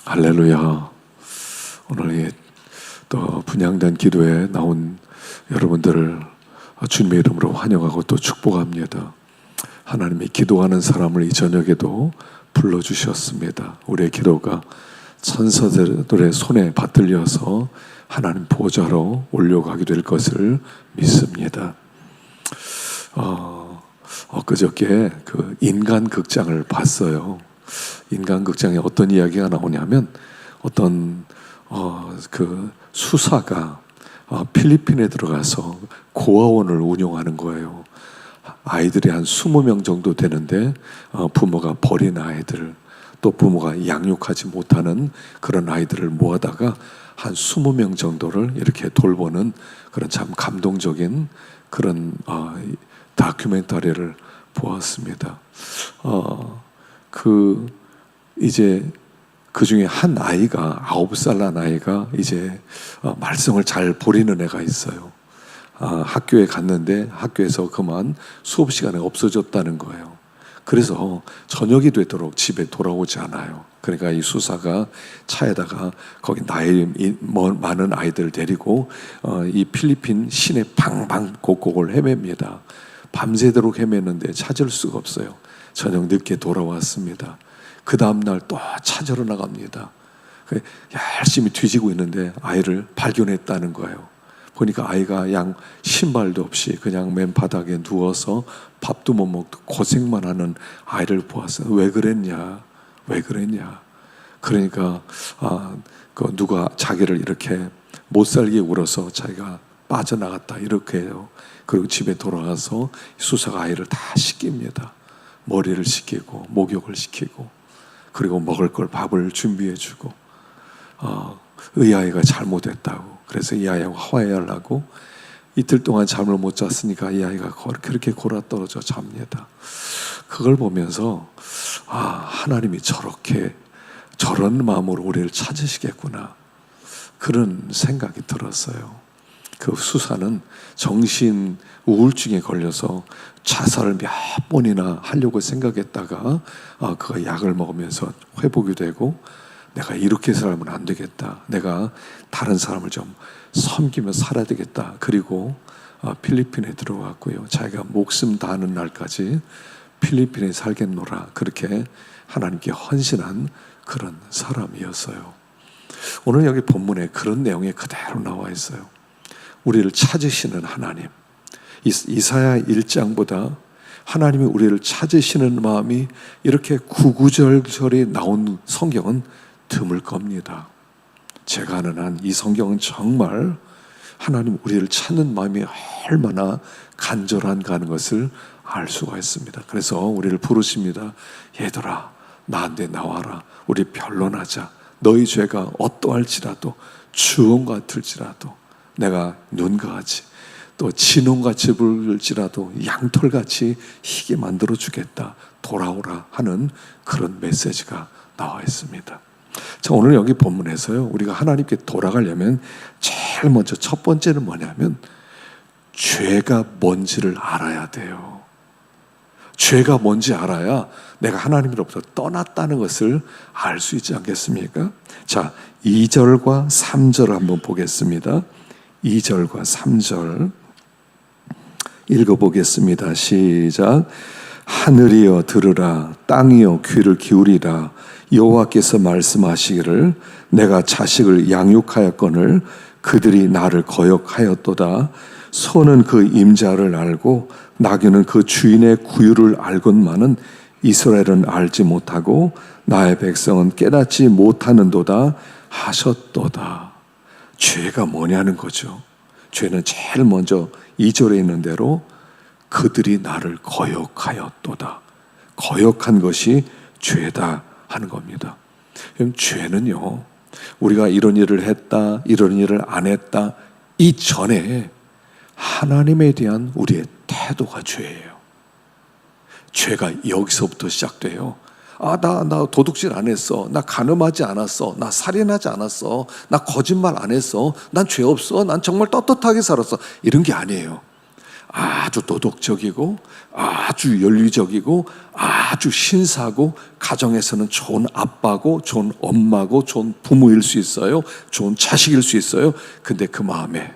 할렐루야. 오늘 또 분향단 기도에 나온 여러분들을 주님의 이름으로 환영하고 또 축복합니다. 하나님이 기도하는 사람을 이 저녁에도 불러주셨습니다. 우리의 기도가 천사들의 손에 받들려서 하나님 보좌로 올려가게 될 것을 믿습니다. 엊그저께 그 인간극장을 봤어요. 인간극장에 어떤 이야기가 나오냐면 어떤 그 수사가 필리핀에 들어가서 고아원을 운영하는 거예요. 아이들이 한 20명 정도 되는데 부모가 버린 아이들, 또 부모가 양육하지 못하는 그런 아이들을 모아다가 한 20명 정도를 이렇게 돌보는 그런 참 감동적인 그런 다큐멘터리를 보았습니다. 이제 그 중에 한 아이가 9살 난 아이가 이제 말썽을 잘 부리는 애가 있어요. 학교에 갔는데 학교에서 그만 수업 시간에 없어졌다는 거예요. 그래서 저녁이 되도록 집에 돌아오지 않아요. 그러니까 이 수사가 차에다가 거기 나이 많은 아이들 데리고 이 필리핀 시내 방방곡곡을 헤맵니다. 밤새도록 헤맸는데 찾을 수가 없어요. 저녁 늦게 돌아왔습니다. 그 다음날 또 찾으러 나갑니다. 열심히 뒤지고 있는데 아이를 발견했다는 거예요. 보니까 아이가 신발도 없이 그냥 맨 바닥에 누워서 밥도 못 먹고 고생만 하는 아이를 보았어요. 왜 그랬냐? 그러니까 누가 자기를 이렇게 못 살게 울어서 자기가 빠져나갔다 이렇게 해요. 그리고 집에 돌아가서 수사가 아이를 다 씻깁니다. 머리를 씻기고 목욕을 시키고 그리고 먹을 걸 밥을 준비해주고 이 아이가 잘못했다고 그래서 이 아이하고 화해하려고 이틀 동안 잠을 못 잤으니까 이 아이가 그렇게 골아떨어져 잡니다. 그걸 보면서 하나님이 저런 마음으로 우리를 찾으시겠구나 그런 생각이 들었어요. 그 수사는 정신 우울증에 걸려서 자살을 몇 번이나 하려고 생각했다가 그가 약을 먹으면서 회복이 되고 내가 이렇게 살면 안 되겠다. 내가 다른 사람을 좀 섬기며 살아야 되겠다. 그리고 필리핀에 들어왔고요. 자기가 목숨 다하는 날까지 필리핀에 살겠노라. 그렇게 하나님께 헌신한 그런 사람이었어요. 오늘 여기 본문에 그런 내용이 그대로 나와 있어요. 우리를 찾으시는 하나님. 이사야 1장보다 하나님이 우리를 찾으시는 마음이 이렇게 구구절절이 나온 성경은 드물 겁니다. 제가 아는 한 이 성경은 정말 하나님 우리를 찾는 마음이 얼마나 간절한가 하는 것을 알 수가 있습니다. 그래서 우리를 부르십니다. 얘들아 나한테 나와라. 우리 변론하자. 너희 죄가 어떠할지라도 주홍 같을지라도 내가 눈과 같이 또 진홍같이 붉을지라도 양털같이 희게 만들어 주겠다. 돌아오라 하는 그런 메시지가 나와 있습니다. 자, 오늘 여기 본문에서요, 우리가 하나님께 돌아가려면 제일 먼저 첫 번째는 뭐냐면 죄가 뭔지를 알아야 돼요. 죄가 뭔지 알아야 내가 하나님으로부터 떠났다는 것을 알 수 있지 않겠습니까? 자, 2절과 3절 한번 보겠습니다. 2절과 3절 읽어보겠습니다. 시작. 하늘이여 들으라, 땅이여 귀를 기울이라. 여호와께서 말씀하시기를 내가 자식을 양육하였거늘 그들이 나를 거역하였도다. 소는 그 임자를 알고 나귀는 그 주인의 구유를 알건만은 이스라엘은 알지 못하고 나의 백성은 깨닫지 못하는도다 하셨도다. 죄가 뭐냐는 거죠. 죄는 제일 먼저 2절에 있는 대로 그들이 나를 거역하였도다. 거역한 것이 죄다 하는 겁니다. 그럼 죄는요, 우리가 이런 일을 했다, 이런 일을 안 했다 이전에 하나님에 대한 우리의 태도가 죄예요. 죄가 여기서부터 시작돼요. 나 도둑질 안 했어. 나 간음하지 않았어. 나 살인하지 않았어. 나 거짓말 안 했어. 난 죄 없어. 난 정말 떳떳하게 살았어. 이런 게 아니에요. 아주 도덕적이고 아주 윤리적이고 아주 신사고 가정에서는 좋은 아빠고 좋은 엄마고 좋은 부모일 수 있어요. 좋은 자식일 수 있어요. 근데 그 마음에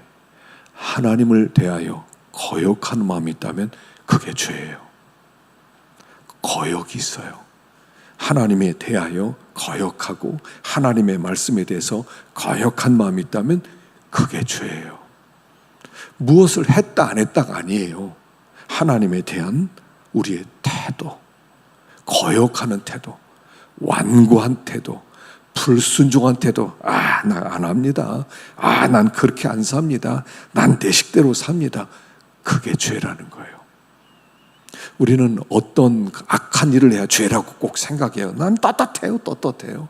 하나님을 대하여 거역하는 마음이 있다면 그게 죄예요. 거역이 있어요. 하나님에 대하여 거역하고 하나님의 말씀에 대해서 거역한 마음이 있다면 그게 죄예요. 무엇을 했다 안 했다가 아니에요. 하나님에 대한 우리의 태도, 거역하는 태도, 완고한 태도, 불순종한 태도. 나 안 합니다. 난 그렇게 안 삽니다. 난 내 식대로 삽니다. 그게 죄라는 거예요. 우리는 어떤 악한 일을 해야 죄라고 꼭 생각해요. 난 떳떳해요.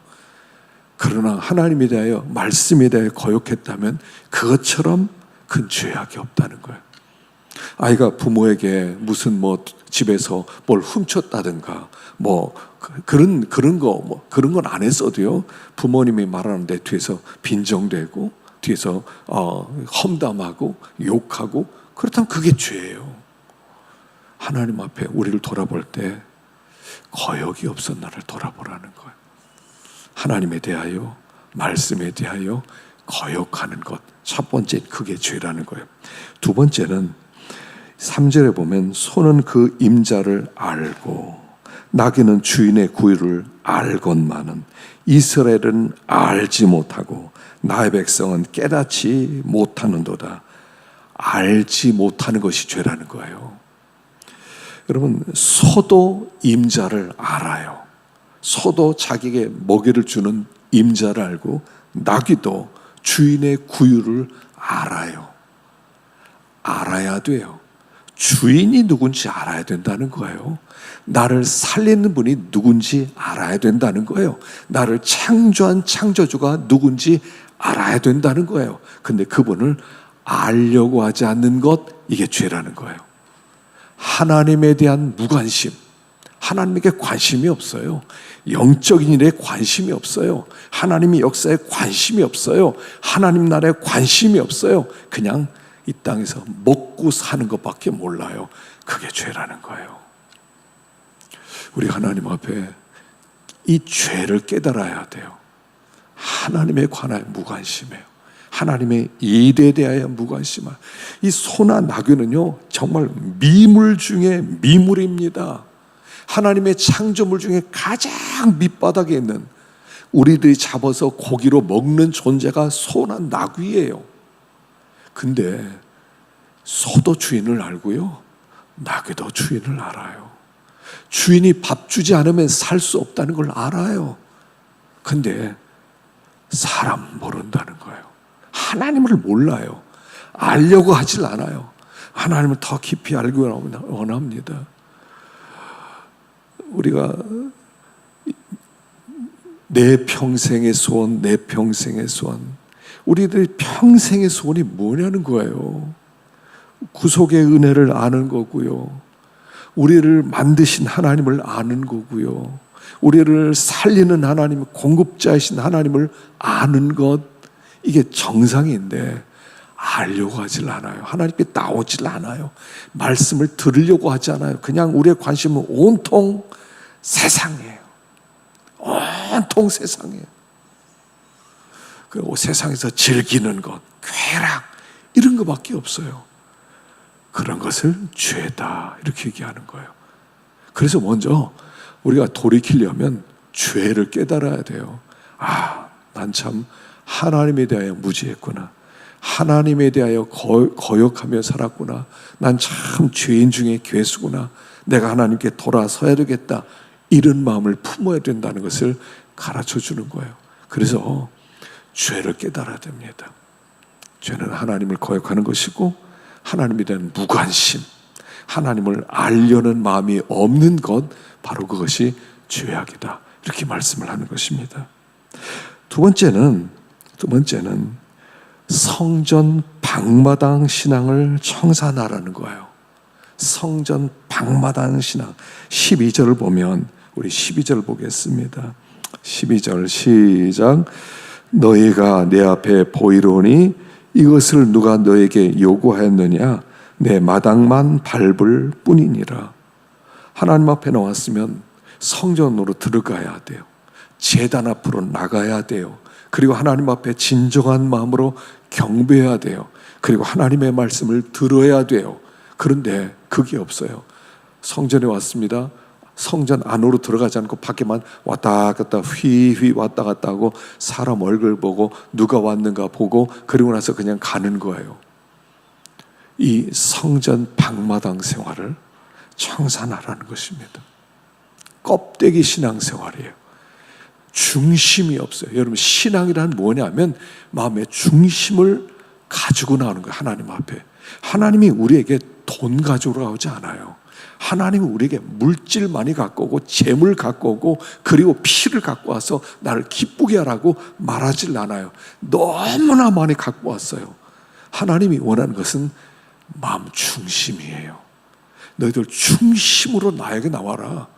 그러나 하나님에 대하여 말씀에 대하여 거역했다면 그것처럼 큰 죄악이 없다는 거예요. 아이가 부모에게 무슨 집에서 뭘 훔쳤다든가 그런 건 안 했어도요. 부모님이 말하는데 뒤에서 빈정대고 뒤에서 험담하고 욕하고 그렇다면 그게 죄예요. 하나님 앞에 우리를 돌아볼 때 거역이 없어 나를 돌아보라는 거예요. 하나님에 대하여 말씀에 대하여 거역하는 것, 첫 번째 그게 죄라는 거예요. 두 번째는 3절에 보면 소는 그 임자를 알고 나귀는 주인의 구유를 알건만은 이스라엘은 알지 못하고 나의 백성은 깨닫지 못하는도다. 알지 못하는 것이 죄라는 거예요. 여러분, 소도 임자를 알아요. 소도 자기에게 먹이를 주는 임자를 알고 나귀도 주인의 구유를 알아요. 알아야 돼요. 주인이 누군지 알아야 된다는 거예요. 나를 살리는 분이 누군지 알아야 된다는 거예요. 나를 창조한 창조주가 누군지 알아야 된다는 거예요. 근데 그분을 알려고 하지 않는 것, 이게 죄라는 거예요. 하나님에 대한 무관심, 하나님에게 관심이 없어요. 영적인 일에 관심이 없어요. 하나님의 역사에 관심이 없어요. 하나님 나라에 관심이 없어요. 그냥 이 땅에서 먹고 사는 것밖에 몰라요. 그게 죄라는 거예요. 우리 하나님 앞에 이 죄를 깨달아야 돼요. 하나님에 관하여 무관심해요. 하나님의 일에 대하여 무관심해요. 이 소나 나귀는요, 정말 미물 중에 미물입니다. 하나님의 창조물 중에 가장 밑바닥에 있는, 우리들이 잡아서 고기로 먹는 존재가 소나 나귀예요. 근데 소도 주인을 알고요, 나귀도 주인을 알아요. 주인이 밥 주지 않으면 살 수 없다는 걸 알아요. 근데 사람 모른다는 거예요. 하나님을 몰라요. 알려고 하질 않아요. 하나님을 더 깊이 알고 원합니다. 우리가 내 평생의 소원, 내 평생의 소원, 우리들의 평생의 소원이 뭐냐는 거예요. 구속의 은혜를 아는 거고요, 우리를 만드신 하나님을 아는 거고요, 우리를 살리는 하나님, 공급자이신 하나님을 아는 것, 이게 정상인데 알려고 하질 않아요. 하나님께 나오질 않아요. 말씀을 들으려고 하지 않아요. 그냥 우리의 관심은 온통 세상이에요. 온통 세상이에요. 그리고 세상에서 즐기는 것, 쾌락, 이런 것밖에 없어요. 그런 것을 죄다, 이렇게 얘기하는 거예요. 그래서 먼저 우리가 돌이키려면 죄를 깨달아야 돼요. 난 참 하나님에 대하여 무지했구나. 하나님에 대하여 거역하며 살았구나. 난 참 죄인 중에 괴수구나. 내가 하나님께 돌아서야 되겠다. 이런 마음을 품어야 된다는 것을 가르쳐 주는 거예요. 그래서 죄를 깨달아야 됩니다. 죄는 하나님을 거역하는 것이고, 하나님에 대한 무관심, 하나님을 알려는 마음이 없는 것, 바로 그것이 죄악이다. 이렇게 말씀을 하는 것입니다. 두 번째는 성전 방마당 신앙을 청산하라는 거예요. 성전 방마당 신앙. 12절을 보면, 우리 12절 보겠습니다. 12절 시작. 너희가 내 앞에 보이로니 이것을 누가 너에게 요구하였느냐? 내 마당만 밟을 뿐이니라. 하나님 앞에 나왔으면 성전으로 들어가야 돼요. 제단 앞으로 나가야 돼요. 그리고 하나님 앞에 진정한 마음으로 경배해야 돼요. 그리고 하나님의 말씀을 들어야 돼요. 그런데 그게 없어요. 성전에 왔습니다. 성전 안으로 들어가지 않고 밖에만 왔다 갔다 휘휘 왔다 갔다 하고 사람 얼굴 보고 누가 왔는가 보고 그리고 나서 그냥 가는 거예요. 이 성전 방마당 생활을 청산하라는 것입니다. 껍데기 신앙생활이에요. 중심이 없어요. 여러분, 신앙이란 뭐냐면 마음의 중심을 가지고 나오는 거예요. 하나님 앞에. 하나님이 우리에게 돈 가져오라고 하지 않아요. 하나님은 우리에게 물질 많이 갖고 오고 재물 갖고 오고 그리고 피를 갖고 와서 나를 기쁘게 하라고 말하질 않아요. 너무나 많이 갖고 왔어요. 하나님이 원하는 것은 마음 중심이에요. 너희들 중심으로 나에게 나와라.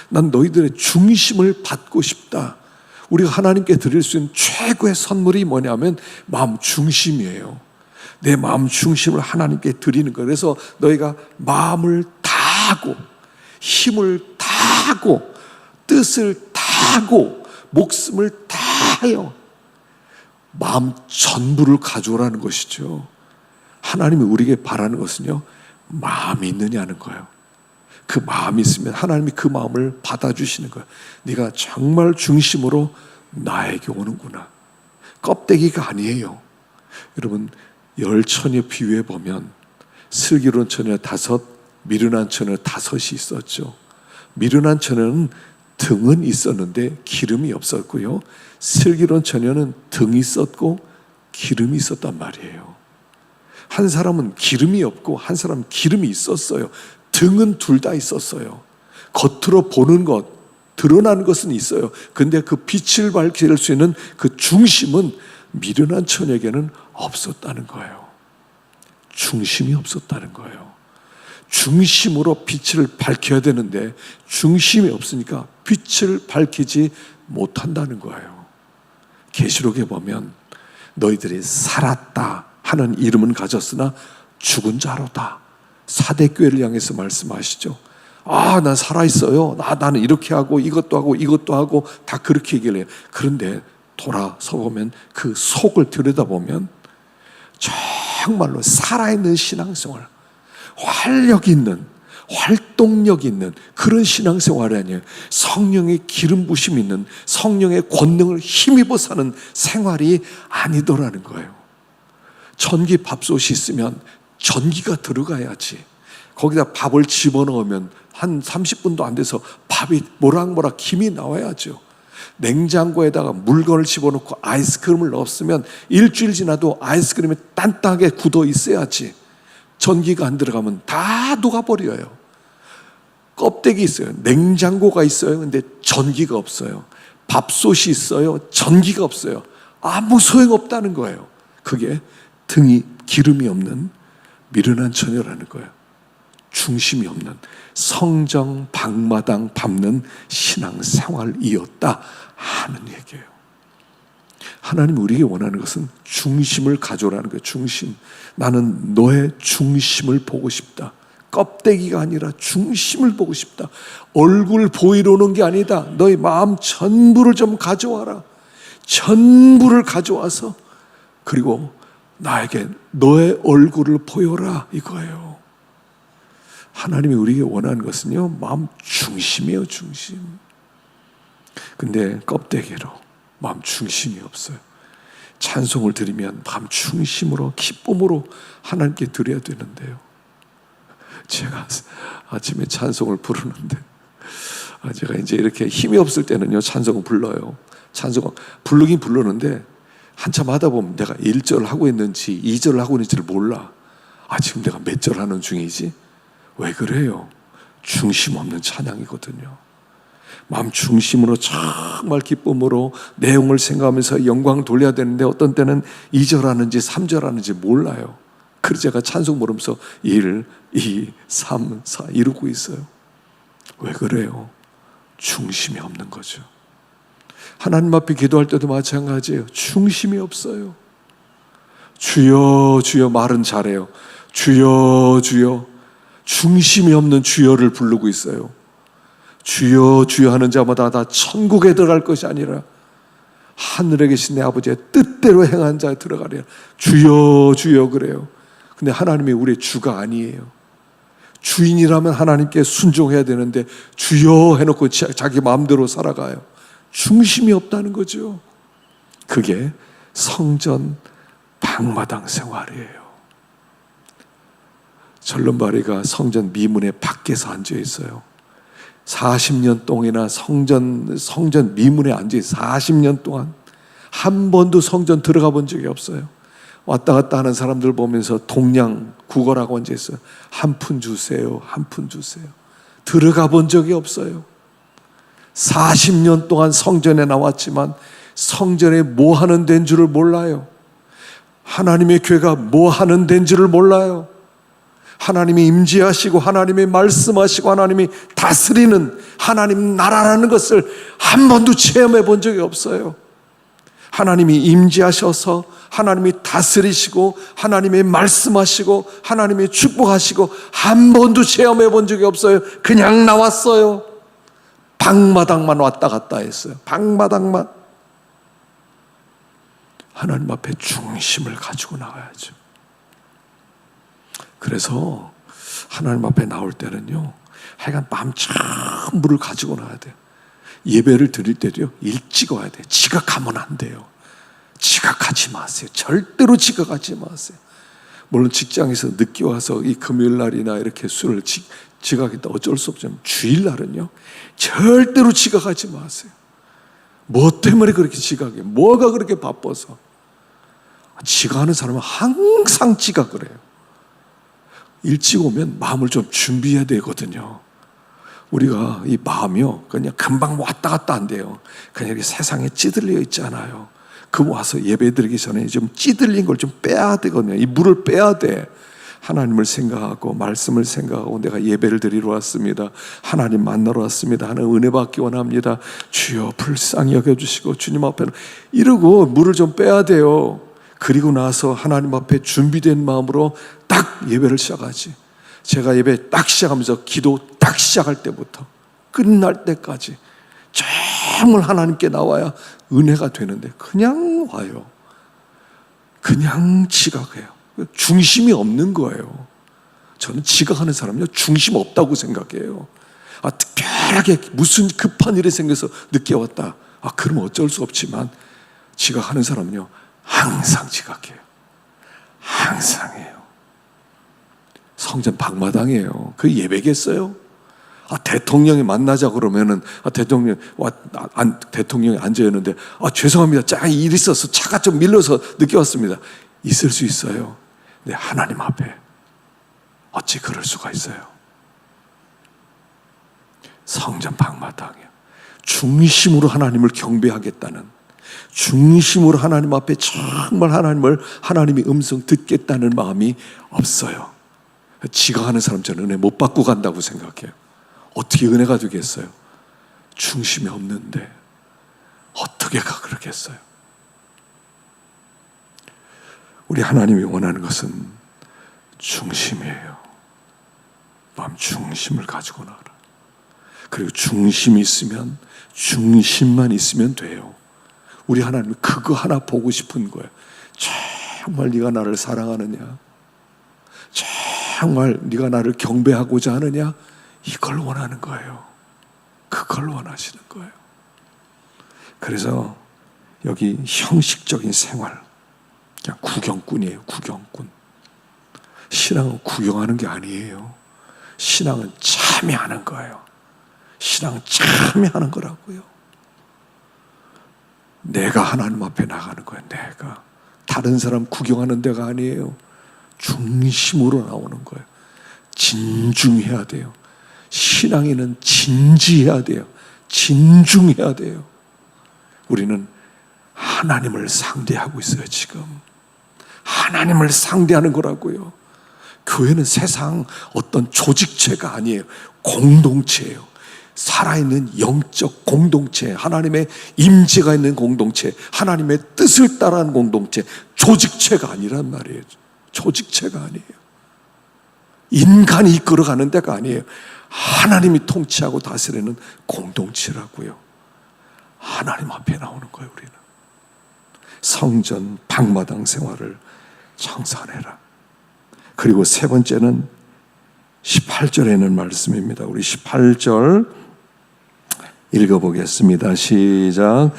난 너희들의 중심을 받고 싶다. 우리가 하나님께 드릴 수 있는 최고의 선물이 뭐냐면 마음 중심이에요. 내 마음 중심을 하나님께 드리는 거예요. 그래서 너희가 마음을 다하고 힘을 다하고 뜻을 다하고 목숨을 다하여 마음 전부를 가져오라는 것이죠. 하나님이 우리에게 바라는 것은요, 마음이 있느냐는 거예요. 그 마음이 있으면 하나님이 그 마음을 받아주시는 거예요. 네가 정말 중심으로 나에게 오는구나. 껍데기가 아니에요. 여러분, 10처녀 비유해 보면 슬기로운 처녀 5, 미련한 처녀 5이 있었죠. 미련한 처녀는 등은 있었는데 기름이 없었고요, 슬기로운 처녀는 등이 있었고 기름이 있었단 말이에요. 한 사람은 기름이 없고 한 사람은 기름이 있었어요. 등은 둘 다 있었어요. 겉으로 보는 것, 드러나는 것은 있어요. 근데 그 빛을 밝힐 수 있는 그 중심은 미련한 처녀에게는 없었다는 거예요. 중심이 없었다는 거예요. 중심으로 빛을 밝혀야 되는데 중심이 없으니까 빛을 밝히지 못한다는 거예요. 계시록에 보면 너희들이 살았다 하는 이름은 가졌으나 죽은 자로다. 사대교회를 향해서 말씀하시죠. 난 살아있어요. 나는 이렇게 하고 이것도 하고 다 그렇게 얘기를 해요. 그런데 돌아서 보면 그 속을 들여다보면 정말로 살아있는 신앙생활, 활력 있는, 활동력 있는 그런 신앙생활이 아니에요. 성령의 기름 부심이 있는, 성령의 권능을 힘입어 사는 생활이 아니더라는 거예요. 전기 밥솥이 있으면 전기가 들어가야지. 거기다 밥을 집어넣으면 한 30분도 안 돼서 밥이 모락모락 김이 나와야죠. 냉장고에다가 물건을 집어넣고 아이스크림을 넣었으면 일주일 지나도 아이스크림이 단단하게 굳어 있어야지. 전기가 안 들어가면 다 녹아버려요. 껍데기 있어요. 냉장고가 있어요. 근데 전기가 없어요. 밥솥이 있어요. 전기가 없어요. 아무 소용없다는 거예요. 그게 등이 기름이 없는 미련한 처녀라는 거예요. 중심이 없는 성정 방마당 밟는 신앙생활이었다 하는 얘기예요. 하나님이 우리에게 원하는 것은 중심을 가져오라는 거예요. 중심. 나는 너의 중심을 보고 싶다. 껍데기가 아니라 중심을 보고 싶다. 얼굴 보이러 오는 게 아니다. 너의 마음 전부를 좀 가져와라. 전부를 가져와서 그리고 나에게 너의 얼굴을 보여라, 이거예요. 하나님이 우리에게 원하는 것은요, 마음 중심이에요. 중심. 근데 껍데기로 마음 중심이 없어요. 찬송을 드리면 마음 중심으로 기쁨으로 하나님께 드려야 되는데요, 제가 아침에 찬송을 부르는데 제가 이제 이렇게 힘이 없을 때는요 찬송을 불러요. 찬송을 부르긴 부르는데 한참 하다 보면 내가 1절 하고 있는지 2절 하고 있는지를 몰라. 지금 내가 몇 절 하는 중이지? 왜 그래요? 중심 없는 찬양이거든요. 마음 중심으로 정말 기쁨으로 내용을 생각하면서 영광을 돌려야 되는데 어떤 때는 2절 하는지 3절 하는지 몰라요. 그래서 제가 찬송 부르면서 1, 2, 3, 4 이러고 있어요. 왜 그래요? 중심이 없는 거죠. 하나님 앞에 기도할 때도 마찬가지예요. 중심이 없어요. 주여 주여 말은 잘해요. 주여 주여, 중심이 없는 주여를 부르고 있어요. 주여 주여 하는 자마다 다 천국에 들어갈 것이 아니라 하늘에 계신 내 아버지의 뜻대로 행한 자에 들어가리라. 주여 주여 그래요. 근데 하나님이 우리의 주가 아니에요. 주인이라면 하나님께 순종해야 되는데 주여 해놓고 자기 마음대로 살아가요. 중심이 없다는 거죠. 그게 성전 방마당 생활이에요. 절름발이가 성전 미문에 밖에서 앉아 있어요. 40년 동안이나 성전 미문에 앉아 있어요. 40년 동안 한 번도 성전 들어가 본 적이 없어요. 왔다 갔다 하는 사람들 보면서 동양 구걸하고 앉아 있어요. 한 푼 주세요, 한 푼 주세요. 들어가 본 적이 없어요. 40년 동안 성전에 나왔지만 성전에 뭐 하는 데인 줄을 몰라요. 하나님의 교회가 뭐 하는 데인 줄을 몰라요. 하나님이 임재하시고 하나님이 말씀하시고 하나님이 다스리는 하나님 나라라는 것을 한 번도 체험해 본 적이 없어요. 하나님이 임재하셔서 하나님이 다스리시고 하나님이 말씀하시고 하나님이 축복하시고 한 번도 체험해 본 적이 없어요. 그냥 나왔어요. 방마당만 왔다 갔다 했어요. 방마당만. 하나님 앞에 중심을 가지고 나가야죠. 그래서 하나님 앞에 나올 때는요, 하여간 마음 전부를 가지고 나와야 돼요. 예배를 드릴 때도요, 일찍 와야 돼요. 지각하면 안 돼요. 지각하지 마세요. 절대로 지각하지 마세요. 물론 직장에서 늦게 와서 이 금요일 날이나 이렇게 술을 지각했다 어쩔 수 없지만 주일날은요, 절대로 지각하지 마세요. 뭐 때문에 그렇게 지각해요? 뭐가 그렇게 바빠서? 지각하는 사람은 항상 지각을 해요. 일찍 오면 마음을 좀 준비해야 되거든요. 우리가 이 마음이요, 그냥 금방 왔다 갔다 안 돼요. 그냥 이렇게 세상에 찌들려 있잖아요. 그 와서 예배 드리기 전에 좀 찌들린 걸 좀 빼야 되거든요. 이 물을 빼야 돼. 하나님을 생각하고 말씀을 생각하고 내가 예배를 드리러 왔습니다. 하나님 만나러 왔습니다. 하나님 은혜 받기 원합니다. 주여 불쌍히 여겨주시고 주님 앞에는 이러고 물을 좀 빼야 돼요. 그리고 나서 하나님 앞에 준비된 마음으로 딱 예배를 시작하지. 제가 예배 딱 시작하면서 기도 딱 시작할 때부터 끝날 때까지 정말 하나님께 나와야 은혜가 되는데 그냥 와요. 그냥 지각해요. 중심이 없는 거예요. 저는 지각하는 사람은요, 중심 없다고 생각해요. 특별하게 무슨 급한 일이 생겨서 늦게 왔다. 그럼 어쩔 수 없지만 지각하는 사람은요, 항상 지각해요. 항상 해요. 성전 방마당이에요. 그 예배겠어요? 대통령이 만나자 그러면은 대통령이 앉아 있는데 죄송합니다. 쫙 일 있어서 차가 좀 밀려서 늦게 왔습니다. 있을 수 있어요. 근데 하나님 앞에 어찌 그럴 수가 있어요? 성전 방마당이에요. 중심으로 하나님을 경배하겠다는, 중심으로 하나님 앞에 정말 하나님의 음성 듣겠다는 마음이 없어요. 지각하는 사람 저는 은혜 못 받고 간다고 생각해요. 어떻게 은혜가 되겠어요? 중심이 없는데 어떻게 그러겠어요? 우리 하나님이 원하는 것은 중심이에요. 마음 중심을 가지고 나가라. 그리고 중심이 있으면, 중심만 있으면 돼요. 우리 하나님은 그거 하나 보고 싶은 거예요. 정말 네가 나를 사랑하느냐? 정말 네가 나를 경배하고자 하느냐? 이걸 원하는 거예요. 그걸 원하시는 거예요. 그래서 여기 형식적인 생활, 그냥 구경꾼이에요. 구경꾼. 신앙은 구경하는 게 아니에요. 신앙은 참여하는 거예요. 신앙은 참여하는 거라고요. 내가 하나님 앞에 나가는 거예요. 내가. 다른 사람 구경하는 데가 아니에요. 중심으로 나오는 거예요. 진중해야 돼요. 신앙인은 진지해야 돼요. 진중해야 돼요. 우리는 하나님을 상대하고 있어요. 지금 하나님을 상대하는 거라고요. 교회는 세상 어떤 조직체가 아니에요. 공동체예요. 살아있는 영적 공동체, 하나님의 임재가 있는 공동체, 하나님의 뜻을 따르는 공동체, 조직체가 아니란 말이에요. 조직체가 아니에요. 인간이 이끌어가는 데가 아니에요. 하나님이 통치하고 다스리는 공동체라고요. 하나님 앞에 나오는 거예요. 우리는 성전 방마당 생활을 청산해라. 그리고 세 번째는 18절에 있는 말씀입니다. 우리 18절 읽어보겠습니다. 시작.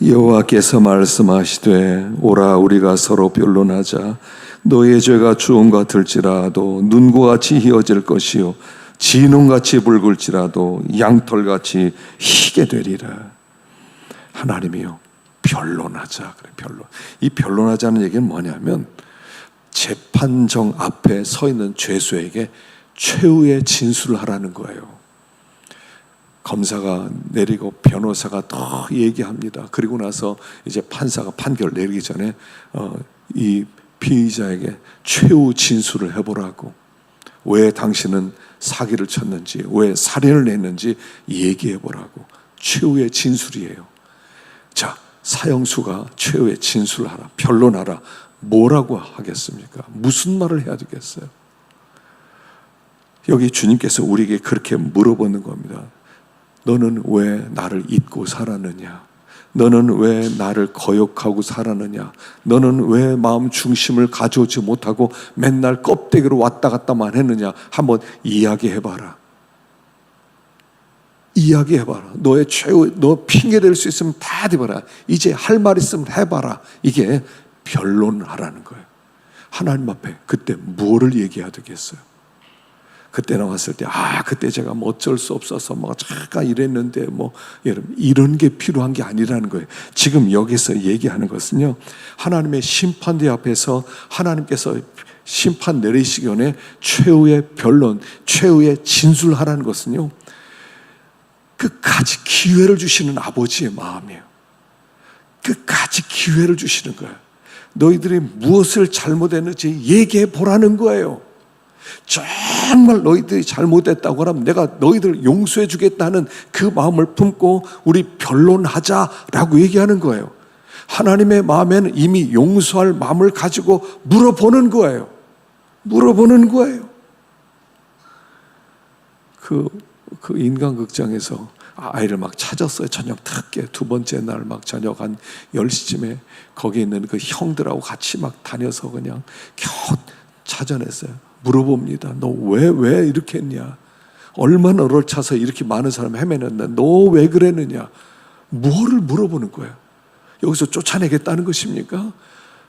여호와께서 말씀하시되 오라 우리가 서로 변론하자. 너의 죄가 주홍 같을지라도 눈과 같이 희어질 것이요 진홍같이 붉을지라도 양털같이 희게 되리라. 하나님이요 변론하자. 그래, 변론. 이 변론하자는 얘기는 뭐냐면 재판정 앞에 서 있는 죄수에게 최후의 진술을 하라는 거예요. 검사가 내리고 변호사가 더 얘기합니다. 그리고 나서 이제 판사가 판결 내리기 전에 이 피의자에게 최후 진술을 해보라고. 왜 당신은 사기를 쳤는지, 왜 살인을 했는지 얘기해보라고. 최후의 진술이에요. 자, 사형수가 최후의 진술을 하라, 변론하라. 뭐라고 하겠습니까? 무슨 말을 해야 되겠어요? 여기 주님께서 우리에게 그렇게 물어보는 겁니다. 너는 왜 나를 잊고 살았느냐? 너는 왜 나를 거역하고 살았느냐? 너는 왜 마음 중심을 가져오지 못하고 맨날 껍데기로 왔다 갔다만 했느냐? 한번 이야기해봐라. 이야기해봐라. 너의 최후, 너 핑계 댈 수 있으면 다 대봐라. 이제 할 말 있으면 해봐라. 이게 변론하라는 거예요. 하나님 앞에 그때 뭐를 얘기해야 되겠어요? 그때 나왔을 때, 그때 제가 뭐 어쩔 수 없어서 뭐 잠깐 이랬는데 뭐 여러분 이런 게 필요한 게 아니라는 거예요. 지금 여기서 얘기하는 것은요, 하나님의 심판대 앞에서 하나님께서 심판 내리시기 전에 최후의 변론, 최후의 진술하라는 것은요, 끝까지 기회를 주시는 아버지의 마음이에요. 끝까지 기회를 주시는 거예요. 너희들이 무엇을 잘못했는지 얘기해 보라는 거예요. 정말 너희들이 잘못했다고 하면 내가 너희들을 용서해 주겠다는 그 마음을 품고 우리 변론하자라고 얘기하는 거예요. 하나님의 마음에는 이미 용서할 마음을 가지고 물어보는 거예요. 물어보는 거예요. 그 인간극장에서 아이를 막 찾았어요. 저녁 늦게 두 번째 날 막 저녁 한 10시쯤에 거기 있는 그 형들하고 같이 막 다녀서 그냥 겨우 찾아냈어요. 물어봅니다. 너 왜 이렇게 했냐? 얼마나 너를 차서 이렇게 많은 사람 헤매는데 너 왜 그랬느냐? 뭐를 물어보는 거예요? 여기서 쫓아내겠다는 것입니까?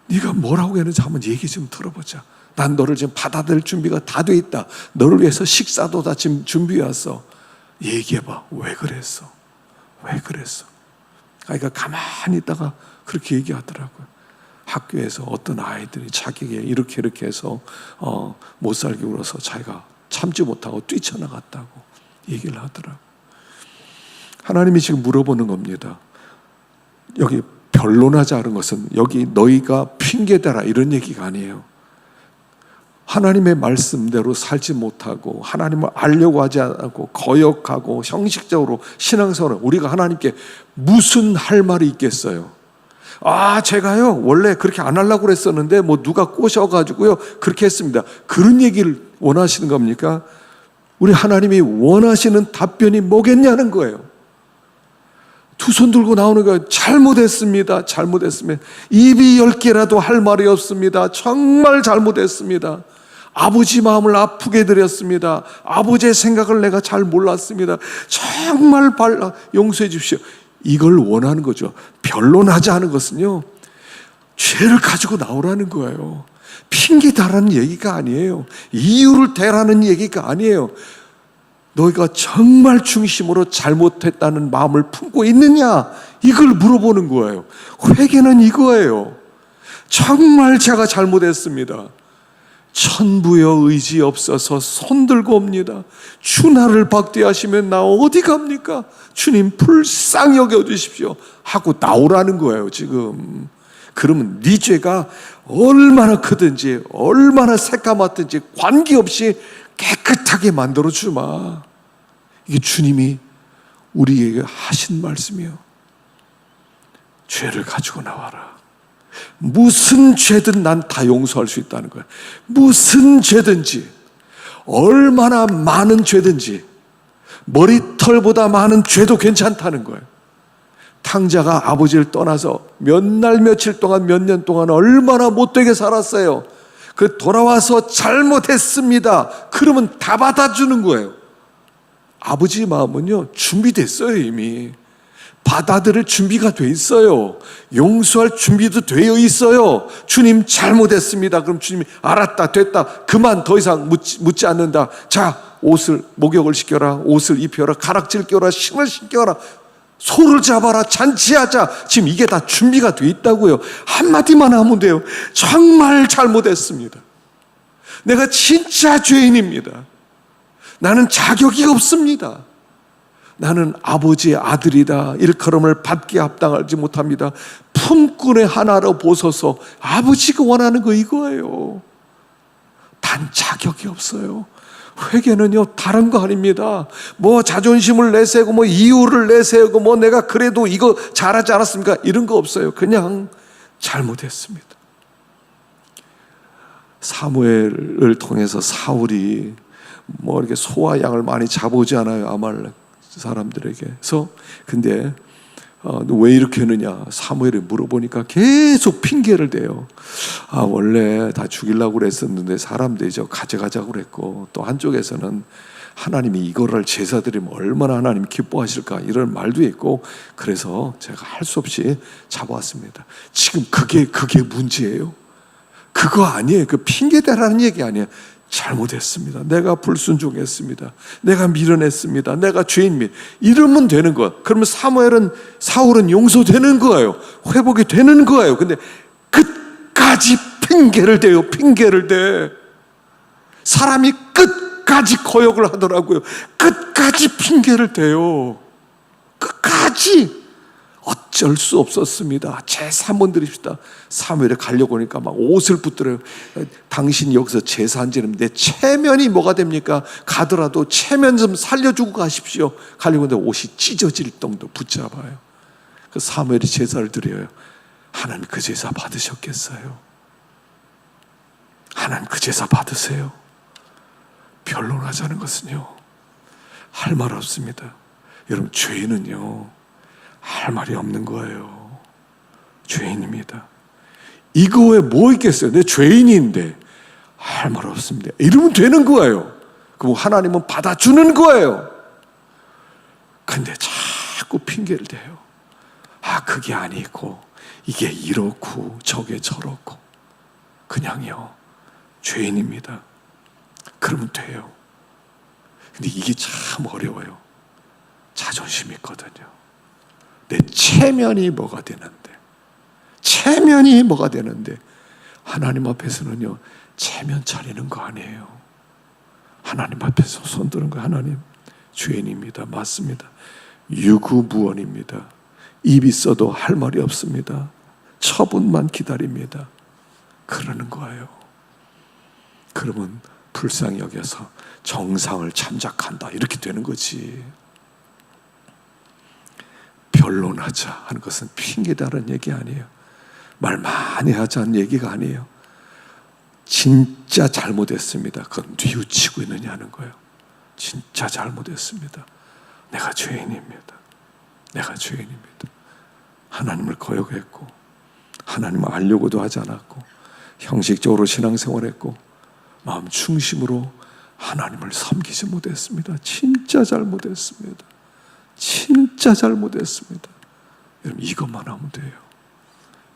네가 뭐라고 했는지 한번 얘기 좀 들어보자. 난 너를 지금 받아들일 준비가 다 돼 있다. 너를 위해서 식사도 다 지금 준비해 왔어. 얘기해봐. 왜 그랬어? 왜 그랬어? 그러니까 가만히 있다가 그렇게 얘기하더라고요. 학교에서 어떤 아이들이 자기에게 이렇게 해서 못 살게 울어서 자기가 참지 못하고 뛰쳐나갔다고 얘기를 하더라고요. 하나님이 지금 물어보는 겁니다. 여기 변론하자는 것은 여기 너희가 핑계대라 이런 얘기가 아니에요. 하나님의 말씀대로 살지 못하고 하나님을 알려고 하지 않고 거역하고 형식적으로 신앙생활을 우리가 하나님께 무슨 할 말이 있겠어요? 제가요 원래 그렇게 안 하려고 그랬었는데 뭐 누가 꼬셔가지고요 그렇게 했습니다. 그런 얘기를 원하시는 겁니까? 우리 하나님이 원하시는 답변이 뭐겠냐는 거예요. 두 손 들고 나오는 거예요. 잘못했습니다. 잘못했습니다. 입이 10개라도 할 말이 없습니다. 정말 잘못했습니다. 아버지 마음을 아프게 드렸습니다. 아버지의 생각을 내가 잘 몰랐습니다. 정말 용서해 주십시오. 이걸 원하는 거죠. 변론하지 않은 것은요, 죄를 가지고 나오라는 거예요. 핑계 대라는 얘기가 아니에요. 이유를 대라는 얘기가 아니에요. 너희가 정말 중심으로 잘못했다는 마음을 품고 있느냐? 이걸 물어보는 거예요. 회개는 이거예요. 정말 제가 잘못했습니다. 천부여 의지 없어서 손들고 옵니다. 주 나를 박대하시면 나 어디 갑니까? 주님 불쌍히 여겨주십시오 하고 나오라는 거예요 지금. 그러면 네 죄가 얼마나 크든지 얼마나 새까맣든지 관계없이 깨끗하게 만들어주마. 이게 주님이 우리에게 하신 말씀이에요. 죄를 가지고 나와라. 무슨 죄든 난 다 용서할 수 있다는 거예요. 무슨 죄든지 얼마나 많은 죄든지 머리털보다 많은 죄도 괜찮다는 거예요. 탕자가 아버지를 떠나서 몇 날 며칠 동안 몇 년 동안 얼마나 못되게 살았어요. 그 돌아와서 잘못했습니다. 그러면 다 받아주는 거예요. 아버지 마음은요, 준비됐어요. 이미 받아들일 준비가 돼 있어요. 용서할 준비도 되어 있어요. 주님 잘못했습니다. 그럼 주님이 알았다, 됐다, 그만, 더 이상 묻지 않는다. 자, 옷을 목욕을 시켜라, 옷을 입혀라, 가락질 껴라, 신을 신겨라, 소를 잡아라, 잔치하자. 지금 이게 다 준비가 돼 있다고요. 한마디만 하면 돼요. 정말 잘못했습니다. 내가 진짜 죄인입니다. 나는 자격이 없습니다. 나는 아버지의 아들이다. 일컬음을 받기에 합당하지 못합니다. 품꾼의 하나로 보소서. 아버지가 원하는 거 이거예요. 단 자격이 없어요. 회개는요, 다른 거 아닙니다. 뭐 자존심을 내세우고 뭐 이유를 내세우고 뭐 내가 그래도 이거 잘하지 않았습니까? 이런 거 없어요. 그냥 잘못했습니다. 사무엘을 통해서 사울이 뭐 이렇게 소와 양을 많이 잡아오지 않아요, 아말렉 사람들에게서. 근데 너 왜 이렇게 했느냐 사무엘이 물어보니까 계속 핑계를 대요. 원래 다 죽이려고 그랬었는데 사람들이 가져가자고 그랬고, 또 한쪽에서는 하나님이 이거를 제사 드리면 얼마나 하나님이 기뻐하실까 이런 말도 있고, 그래서 제가 할 수 없이 잡아왔습니다. 지금 그게 문제예요. 그거 아니에요. 그 핑계대라는 얘기 아니에요. 잘못했습니다. 내가 불순종했습니다. 내가 미련했습니다. 내가 죄인입니다. 이러면 되는 거예요. 그러면 사울은 용서되는 거예요. 회복이 되는 거예요. 근데 끝까지 핑계를 대요. 핑계를 대. 사람이 끝까지 거역을 하더라고요. 끝까지 핑계를 대요. 끝까지. 어쩔 수 없었습니다. 제사 한번 드립시다. 사무엘에 가려고 하니까 막 옷을 붙들어요. 당신이 여기서 제사 안 지르면 내 체면이 뭐가 됩니까? 가더라도 체면 좀 살려주고 가십시오. 가려고 하는데 옷이 찢어질 정도 붙잡아요. 그 사무엘이 제사를 드려요. 하나님 그 제사 받으셨겠어요? 하나님 그 제사 받으세요. 변론하자는 것은요, 할 말 없습니다. 여러분, 죄인은요 할 말이 없는 거예요. 죄인입니다. 이거 외에 뭐 있겠어요? 내 죄인인데 할 말 없습니다. 이러면 되는 거예요. 그럼 하나님은 받아주는 거예요. 근데 자꾸 핑계를 대요. 그게 아니고 이게 이렇고 저게 저렇고. 그냥요, 죄인입니다. 그러면 돼요. 근데 이게 참 어려워요. 자존심이 있거든요. 내 체면이 뭐가 되는데, 체면이 뭐가 되는데, 하나님 앞에서는요 체면 차리는 거 아니에요. 하나님 앞에서 손드는 거, 하나님 죄인입니다. 맞습니다. 유구무원입니다. 입이 써도 할 말이 없습니다. 처분만 기다립니다. 그러는 거예요. 그러면 불쌍히 여겨서 정상을 참작한다 이렇게 되는 거지. 변론하자 하는 것은 핑계다라는 얘기 아니에요. 말 많이 하자는 얘기가 아니에요. 진짜 잘못했습니다. 그건 뉘우치고 있느냐 하는 거예요. 진짜 잘못했습니다. 내가 죄인입니다. 내가 죄인입니다. 하나님을 거역했고, 하나님을 알려고도 하지 않았고, 형식적으로 신앙생활했고, 마음 중심으로 하나님을 섬기지 못했습니다. 진짜 잘못했습니다. 진짜 잘못했습니다. 여러분, 이것만 하면 돼요.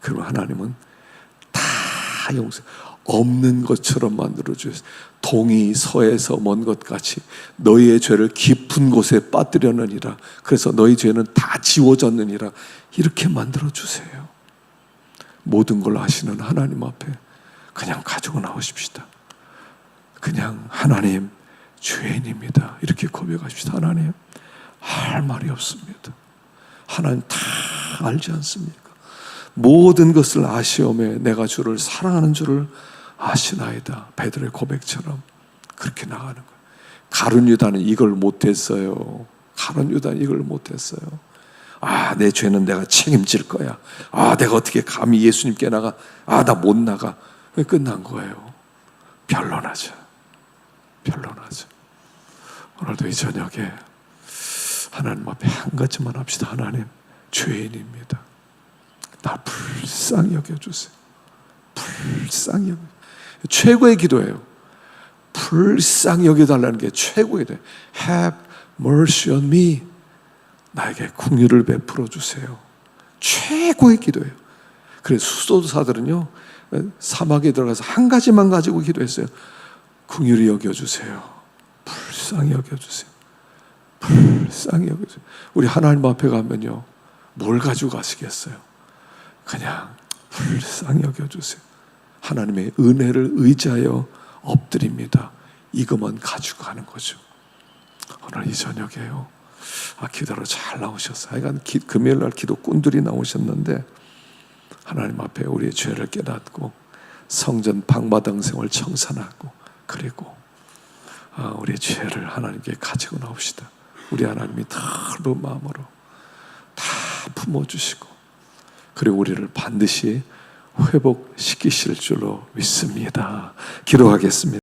그러면 하나님은 다 용서, 없는 것처럼 만들어주세요. 동이 서에서 먼 것 같이 너희의 죄를 깊은 곳에 빠뜨렸느니라. 그래서 너희 죄는 다 지워졌느니라. 이렇게 만들어주세요. 모든 걸 아시는 하나님 앞에 그냥 가지고 나오십시다. 그냥 하나님 죄인입니다. 이렇게 고백하십시다. 하나님 할 말이 없습니다. 하나님 다 알지 않습니까? 모든 것을 아시오매 내가 주를 사랑하는 줄을 아시나이다. 베드로의 고백처럼 그렇게 나가는 거예요. 가룟 유다는 이걸 못했어요. 가룟 유다는 이걸 못했어요. 내 죄는 내가 책임질 거야. 내가 어떻게 감히 예수님께 나가. 나 못 나가. 끝난 거예요. 변론하자. 변론하죠. 오늘도 이 저녁에 하나님 앞에 한 가지만 합시다. 하나님, 죄인입니다. 나 불쌍히 여겨주세요. 불쌍히 여겨. 최고의 기도예요. 불쌍히 여겨달라는 게 최고의 기도예요. Have mercy on me. 나에게 긍휼을 베풀어 주세요. 최고의 기도예요. 그래서 수도사들은요, 사막에 들어가서 한 가지만 가지고 기도했어요. 긍휼히 여겨주세요. 불쌍히 여겨주세요. 불쌍히 여겨주세요. 우리 하나님 앞에 가면요, 뭘 가지고 가시겠어요? 그냥 불쌍히 여겨주세요. 하나님의 은혜를 의지하여 엎드립니다. 이것만 가지고 가는 거죠. 오늘 이 저녁에요, 기도로 잘 나오셨어요. 하여간 금요일날 기도꾼들이 나오셨는데 하나님 앞에 우리의 죄를 깨닫고 성전 방마당 생활 청산하고, 그리고 우리의 죄를 하나님께 가지고 나옵시다. 우리 하나님이 넓은 마음으로 다 품어주시고, 그리고 우리를 반드시 회복시키실 줄로 믿습니다. 기도하겠습니다.